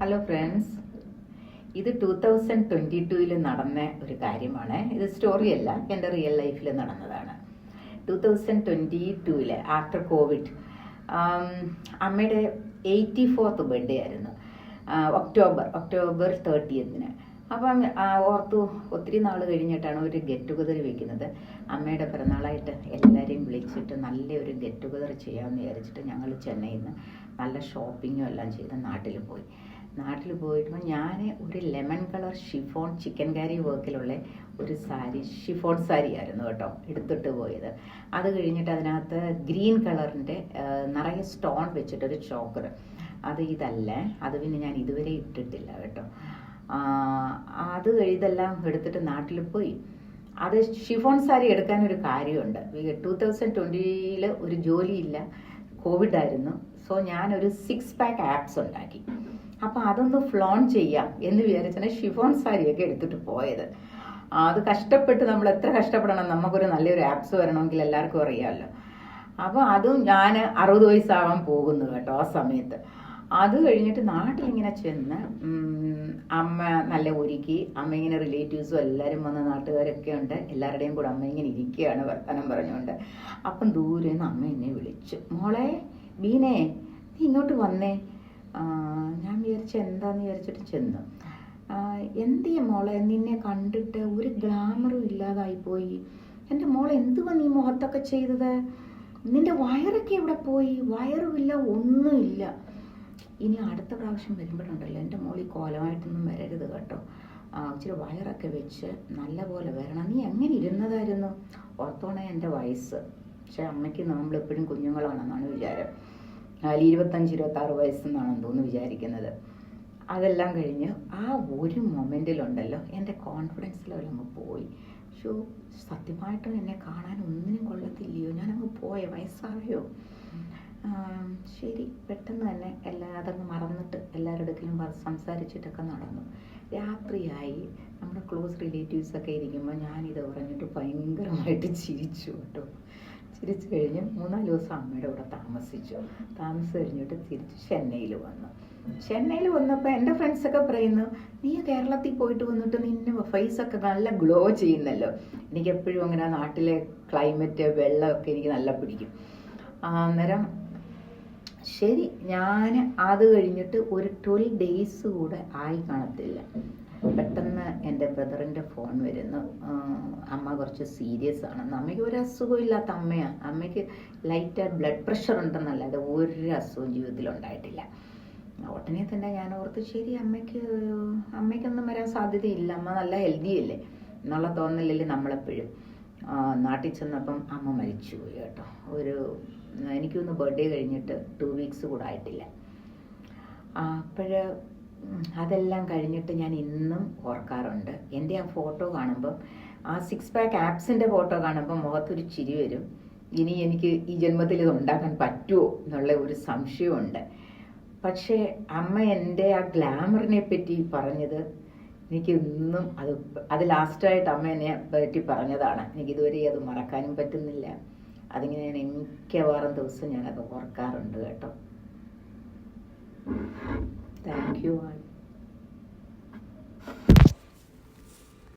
Hello friends, ഇത് 2022 നടന്ന ഒരു കാര്യമാണ്. ഇത് സ്റ്റോറിയല്ല, എൻ്റെ റിയൽ ലൈഫിൽ നടന്നതാണ്. 2022 ആഫ്റ്റർ കോവിഡ് അമ്മയുടെ 84th ബർത്ത്ഡേ ആയിരുന്നു. October 30th. അപ്പം ഓർത്തു ഒത്തിരി നാൾ കഴിഞ്ഞിട്ടാണ് ഒരു ഗെറ്റ് ടുഗദർ വെക്കുന്നത്. അമ്മയുടെ പിറന്നാളായിട്ട് എല്ലാവരെയും വിളിച്ചിട്ട് നല്ലൊരു ഗെറ്റ് ടുഗദർ ചെയ്യാമെന്ന് വിചാരിച്ചിട്ട് ഞങ്ങൾ ചെന്നൈയിൽ നിന്ന് നല്ല ഷോപ്പിങ്ങും എല്ലാം ചെയ്ത് നാട്ടിൽ പോയിട്ട് ഞാൻ ഒരു lemon colour chiffon chikankari വർക്കിലുള്ള ഒരു ഷിഫോൺ സാരി ആയിരുന്നു കേട്ടോ എടുത്തിട്ട് പോയത്. അത് കഴിഞ്ഞിട്ട് അതിനകത്ത് ഗ്രീൻ കളറിൻ്റെ നിറയെ സ്റ്റോൺ വെച്ചിട്ടൊരു ചോക്കർ, ഇതല്ല, അത് പിന്നെ ഞാൻ ഇതുവരെ ഇട്ടിട്ടില്ല കേട്ടോ. ഇതെല്ലാം എടുത്തിട്ട് നാട്ടിൽ പോയി. അത് ഷിഫോൺ സാരി എടുക്കാനൊരു കാര്യമുണ്ട്. 2020 ഒരു ജോലിയില്ല, കോവിഡ് ആയിരുന്നു. സോ ഞാനൊരു 6 pack ആപ്സ് ഉണ്ടാക്കി. അപ്പം അതൊന്ന് ഫ്ലോൺ ചെയ്യാം എന്ന് വിചാരിച്ചാണ് ഷിഫോൺ സാരിയൊക്കെ എടുത്തിട്ട് പോയത്. അത് കഷ്ടപ്പെട്ട് നമ്മൾ എത്ര കഷ്ടപ്പെടണം, നമുക്കൊരു നല്ലൊരു ആപ്സ് വരണമെങ്കിൽ എല്ലാവർക്കും അറിയാമല്ലോ. അപ്പോൾ അതും ഞാൻ 60 വയസ്സാവാൻ പോകുന്നു കേട്ടോ ആ സമയത്ത്. അത് കഴിഞ്ഞിട്ട് നാട്ടിലിങ്ങനെ ചെന്ന് അമ്മ നല്ല ഒരുക്കി. അമ്മ ഇങ്ങനെ റിലേറ്റീവ്സും എല്ലാവരും വന്ന നാട്ടുകാരൊക്കെ ഉണ്ട്. എല്ലാവരുടെയും കൂടെ അമ്മ ഇങ്ങനെ ഇരിക്കുകയാണ് വർത്തമാനം പറഞ്ഞുകൊണ്ട്. അപ്പം ദൂരെ നിന്ന് അമ്മ എന്നെ വിളിച്ചു, മോളെ ബീനേ നീ ഇങ്ങോട്ട് വന്നേ. ഞാൻ എന്താന്ന് വിചാരിച്ചിട്ട് ചെന്നു. എന്തിയ മോളെ, നിന്നെ കണ്ടിട്ട് ഒരു ഗ്ലാമറും ഇല്ലാതായിപ്പോയി. എൻ്റെ മോളെ എന്തുവാ നീ മുഖത്തൊക്കെ ചെയ്തത്? നിന്റെ വയറൊക്കെ എവിടെ പോയി? വയറുമില്ല, ഒന്നുമില്ല. ഇനി അടുത്ത പ്രാവശ്യം വരുമ്പോഴുണ്ടല്ലോ എൻ്റെ മോളി കോലമായിട്ടൊന്നും വരരുത് കേട്ടോ. ഇച്ചിരി വയറൊക്കെ വെച്ച് നല്ല പോലെ വരണം. നീ എങ്ങനെ ഇരുന്നതായിരുന്നു? ഓർത്തോണേ എൻ്റെ വയസ്സ്. പക്ഷെ അമ്മയ്ക്ക് നമ്മളെപ്പോഴും കുഞ്ഞുങ്ങളാണെന്നാണ് വിചാരം. 25-26 വയസ്സെന്നാണെന്ന് തോന്നുന്നു വിചാരിക്കുന്നത്. അതെല്ലാം കഴിഞ്ഞ് ആ ഒരു മൊമെൻറ്റിലുണ്ടല്ലോ എൻ്റെ കോൺഫിഡൻസ് ലെവൽ അങ്ങ് പോയി. സത്യമായിട്ടും എന്നെ കാണാൻ ഒന്നിനും കൊള്ളത്തില്ലയോ, ഞാനങ്ങ് വയസ്സായോ. ശരി, പെട്ടെന്ന് തന്നെ അതങ്ങ് മറന്നിട്ട് എല്ലാവരുടെ അടുക്കലും സംസാരിച്ചിട്ടൊക്കെ നടന്നു. രാത്രിയായി. നമ്മുടെ ക്ലോസ് റിലേറ്റീവ്സൊക്കെ ഇരിക്കുമ്പോൾ ഞാനിത് പറഞ്ഞിട്ട് ഭയങ്കരമായിട്ട് ചിരിച്ചു കേട്ടോ. ചിരിച്ചു കഴിഞ്ഞ് 3-4 ദിവസം അമ്മയുടെ കൂടെ താമസിച്ചു കഴിഞ്ഞിട്ട് തിരിച്ച് ചെന്നൈയിൽ വന്നപ്പോൾ എൻ്റെ ഫ്രണ്ട്സൊക്കെ പറയുന്നു, നീ കേരളത്തിൽ പോയിട്ട് വന്നിട്ട് നിന്നെ ഫേസൊക്കെ നല്ല ഗ്ലോ ചെയ്യുന്നല്ലോ. എനിക്ക് എപ്പോഴും അങ്ങനെ നാട്ടിലെ ക്ലൈമറ്റ്, വെള്ളമൊക്കെ എനിക്ക് നല്ല പിടിക്കും. അന്നേരം ശരി, ഞാൻ അത് കഴിഞ്ഞിട്ട് ഒരു 12 days കൂടെ ആയി കാണത്തില്ല. പെട്ടെന്ന് എൻ്റെ ബ്രദറിൻ്റെ ഫോൺ വരുന്നു. അമ്മ കുറച്ച് സീരിയസ് ആണെന്ന്. അമ്മയ്ക്ക് ഒരു അസുഖവും ഇല്ലാത്ത അമ്മയാണ്. അമ്മയ്ക്ക് ലൈറ്റായിട്ട് ബ്ലഡ് പ്രഷർ ഉണ്ടെന്നല്ലാതെ ഒരു അസുഖവും ജീവിതത്തിൽ ഉണ്ടായിട്ടില്ല. ഉടനെ തന്നെ ഞാൻ ഓർത്ത്, ശരി അമ്മയ്ക്കൊന്നും വരാൻ സാധ്യതയില്ല, അമ്മ നല്ല ഹെൽത്തി അല്ലേ എന്നുള്ള തോന്നലല്ലേ നമ്മളെപ്പോഴും. നാട്ടിൽ ചെന്നപ്പം അമ്മ മരിച്ചുപോയി കേട്ടോ. എനിക്കൊന്ന് ബർത്ത്ഡേ കഴിഞ്ഞിട്ട് 2 weeks കൂടെ ആയിട്ടില്ല. അതെല്ലാം കഴിഞ്ഞിട്ട് ഞാൻ ഇന്നും ഓർക്കാറുണ്ട്. എൻ്റെ ആ ഫോട്ടോ കാണുമ്പം, ആ 6 pack ആപ്സിൻ്റെ ഫോട്ടോ കാണുമ്പോൾ മുഖത്തൊരു ചിരി വരും. ഇനി എനിക്ക് ഈ ജന്മത്തിൽ ഇത് ഉണ്ടാക്കാൻ പറ്റുമോ എന്നുള്ള ഒരു സംശയമുണ്ട്. പക്ഷേ അമ്മ എൻ്റെ ആ ഗ്ലാമറിനെ പറ്റി പറഞ്ഞത് എനിക്ക് ഇന്നും അത് ലാസ്റ്റായിട്ട് അമ്മ എന്നെ പറ്റി പറഞ്ഞതാണ്. എനിക്കിതുവരെ അത് മറക്കാനും പറ്റുന്നില്ല. അതിങ്ങനെ ഞാൻ മിക്കവാറും ദിവസം ഞാനത് ഓർക്കാറുണ്ട് കേട്ടോ. Thank you.